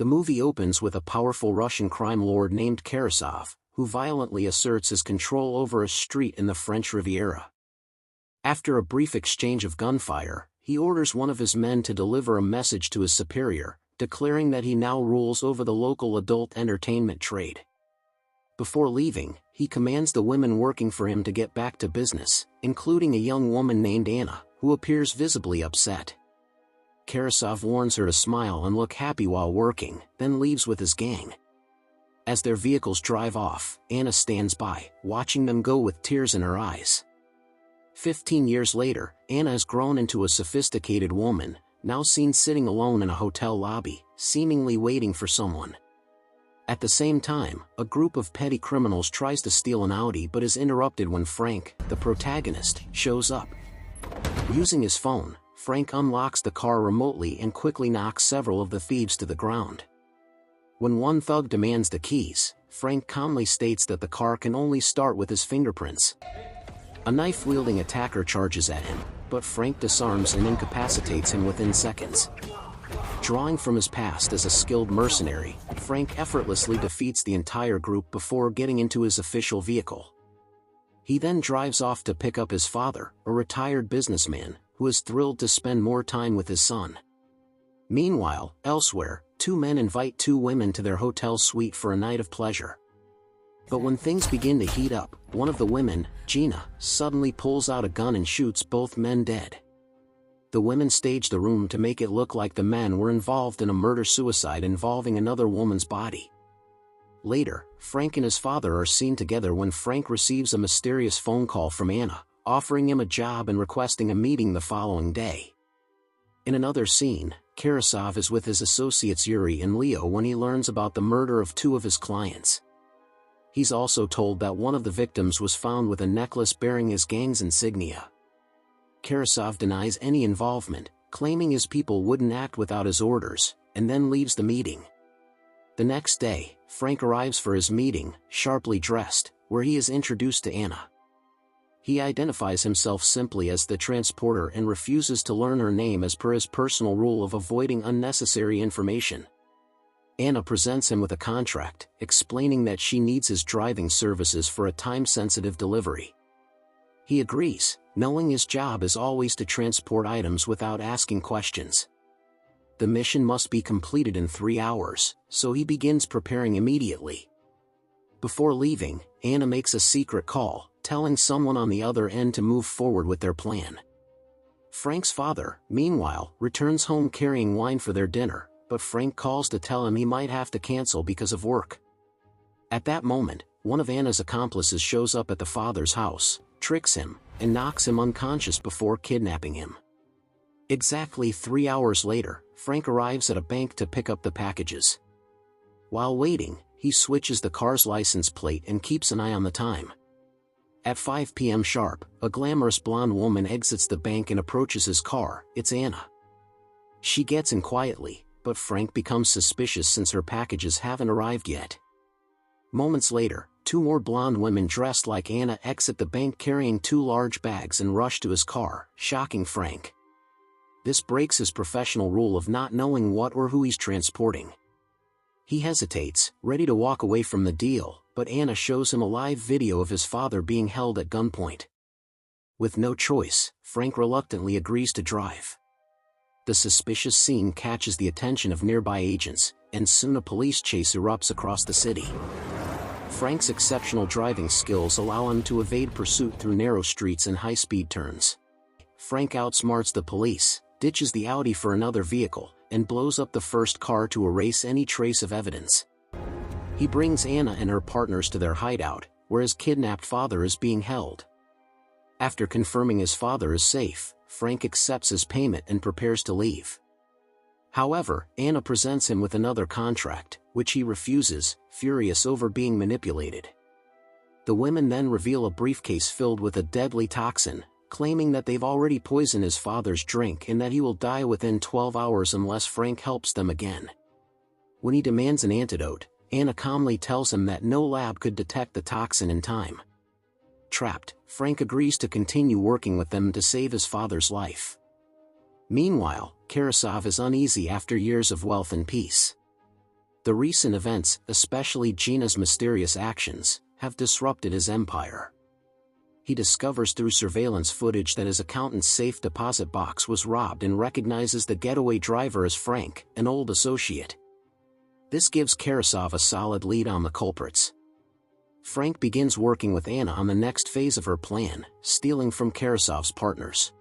The movie opens with a powerful Russian crime lord named Karasov, who violently asserts his control over a street in the French Riviera. After a brief exchange of gunfire, he orders one of his men to deliver a message to his superior, declaring that he now rules over the local adult entertainment trade. Before leaving, he commands the women working for him to get back to business, including a young woman named Anna, who appears visibly upset. Karasov warns her to smile and look happy while working, then leaves with his gang. As their vehicles drive off, Anna stands by, watching them go with tears in her eyes. 15 years later, Anna has grown into a sophisticated woman, now seen sitting alone in a hotel lobby, seemingly waiting for someone. At the same time, a group of petty criminals tries to steal an Audi but is interrupted when Frank, the protagonist, shows up. Using his phone, Frank unlocks the car remotely and quickly knocks several of the thieves to the ground. When one thug demands the keys, Frank calmly states that the car can only start with his fingerprints. A knife-wielding attacker charges at him, but Frank disarms and incapacitates him within seconds. Drawing from his past as a skilled mercenary, Frank effortlessly defeats the entire group before getting into his official vehicle. He then drives off to pick up his father, a retired businessman, who is thrilled to spend more time with his son. Meanwhile, elsewhere, two men invite two women to their hotel suite for a night of pleasure. But when things begin to heat up, one of the women, Gina, suddenly pulls out a gun and shoots both men dead. The women stage the room to make it look like the men were involved in a murder-suicide involving another woman's body. Later, Frank and his father are seen together when Frank receives a mysterious phone call from Anna, offering him a job and requesting a meeting the following day. In another scene, Karasov is with his associates Yuri and Leo when he learns about the murder of two of his clients. He's also told that one of the victims was found with a necklace bearing his gang's insignia. Karasov denies any involvement, claiming his people wouldn't act without his orders, and then leaves the meeting. The next day, Frank arrives for his meeting, sharply dressed, where he is introduced to Anna. He identifies himself simply as the transporter and refuses to learn her name as per his personal rule of avoiding unnecessary information. Anna presents him with a contract, explaining that she needs his driving services for a time-sensitive delivery. He agrees, knowing his job is always to transport items without asking questions. The mission must be completed in 3 hours, so he begins preparing immediately. Before leaving, Anna makes a secret call, telling someone on the other end to move forward with their plan. Frank's father, meanwhile, returns home carrying wine for their dinner, but Frank calls to tell him he might have to cancel because of work. At that moment, one of Anna's accomplices shows up at the father's house, tricks him, and knocks him unconscious before kidnapping him. Exactly 3 hours later, Frank arrives at a bank to pick up the packages. While waiting, he switches the car's license plate and keeps an eye on the time. At 5 p.m. sharp, a glamorous blonde woman exits the bank and approaches his car. It's Anna. She gets in quietly, but Frank becomes suspicious since her packages haven't arrived yet. Moments later, two more blonde women dressed like Anna exit the bank carrying 2 large bags and rush to his car, shocking Frank. This breaks his professional rule of not knowing what or who he's transporting. He hesitates, ready to walk away from the deal, but Anna shows him a live video of his father being held at gunpoint. With no choice, Frank reluctantly agrees to drive. The suspicious scene catches the attention of nearby agents, and soon a police chase erupts across the city. Frank's exceptional driving skills allow him to evade pursuit through narrow streets and high-speed turns. Frank outsmarts the police, ditches the Audi for another vehicle, and blows up the first car to erase any trace of evidence. He brings Anna and her partners to their hideout, where his kidnapped father is being held. After confirming his father is safe, Frank accepts his payment and prepares to leave. However, Anna presents him with another contract, which he refuses, furious over being manipulated. The women then reveal a briefcase filled with a deadly toxin, claiming that they've already poisoned his father's drink and that he will die within 12 hours unless Frank helps them again. When he demands an antidote, Anna calmly tells him that no lab could detect the toxin in time. Trapped, Frank agrees to continue working with them to save his father's life. Meanwhile, Karasov is uneasy after years of wealth and peace. The recent events, especially Gina's mysterious actions, have disrupted his empire. He discovers through surveillance footage that his accountant's safe deposit box was robbed and recognizes the getaway driver as Frank, an old associate. This gives Karasov a solid lead on the culprits. Frank begins working with Anna on the next phase of her plan, stealing from Karasov's partners.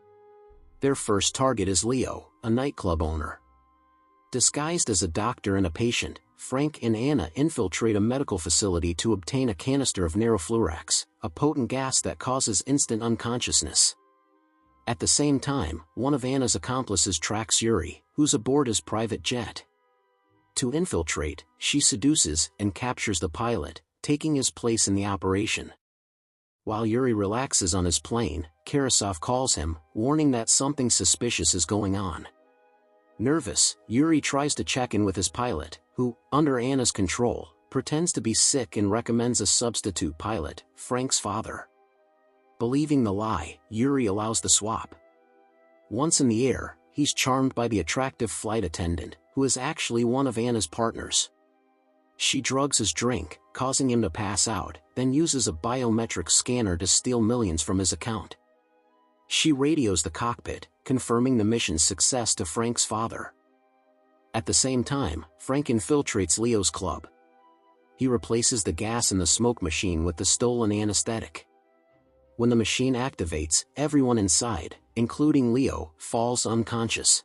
Their first target is Leo, a nightclub owner. Disguised as a doctor and a patient, Frank and Anna infiltrate a medical facility to obtain a canister of narofluorax, a potent gas that causes instant unconsciousness. At the same time, one of Anna's accomplices tracks Yuri, who's aboard his private jet. To infiltrate, she seduces and captures the pilot, taking his place in the operation. While Yuri relaxes on his plane, Karasov calls him, warning that something suspicious is going on. Nervous, Yuri tries to check in with his pilot, who, under Anna's control, pretends to be sick and recommends a substitute pilot, Frank's father. Believing the lie, Yuri allows the swap. Once in the air, he's charmed by the attractive flight attendant, who is actually one of Anna's partners. She drugs his drink, causing him to pass out, then uses a biometric scanner to steal millions from his account. She radios the cockpit, confirming the mission's success to Frank's father. At the same time, Frank infiltrates Leo's club. He replaces the gas in the smoke machine with the stolen anesthetic. When the machine activates, everyone inside, including Leo, falls unconscious.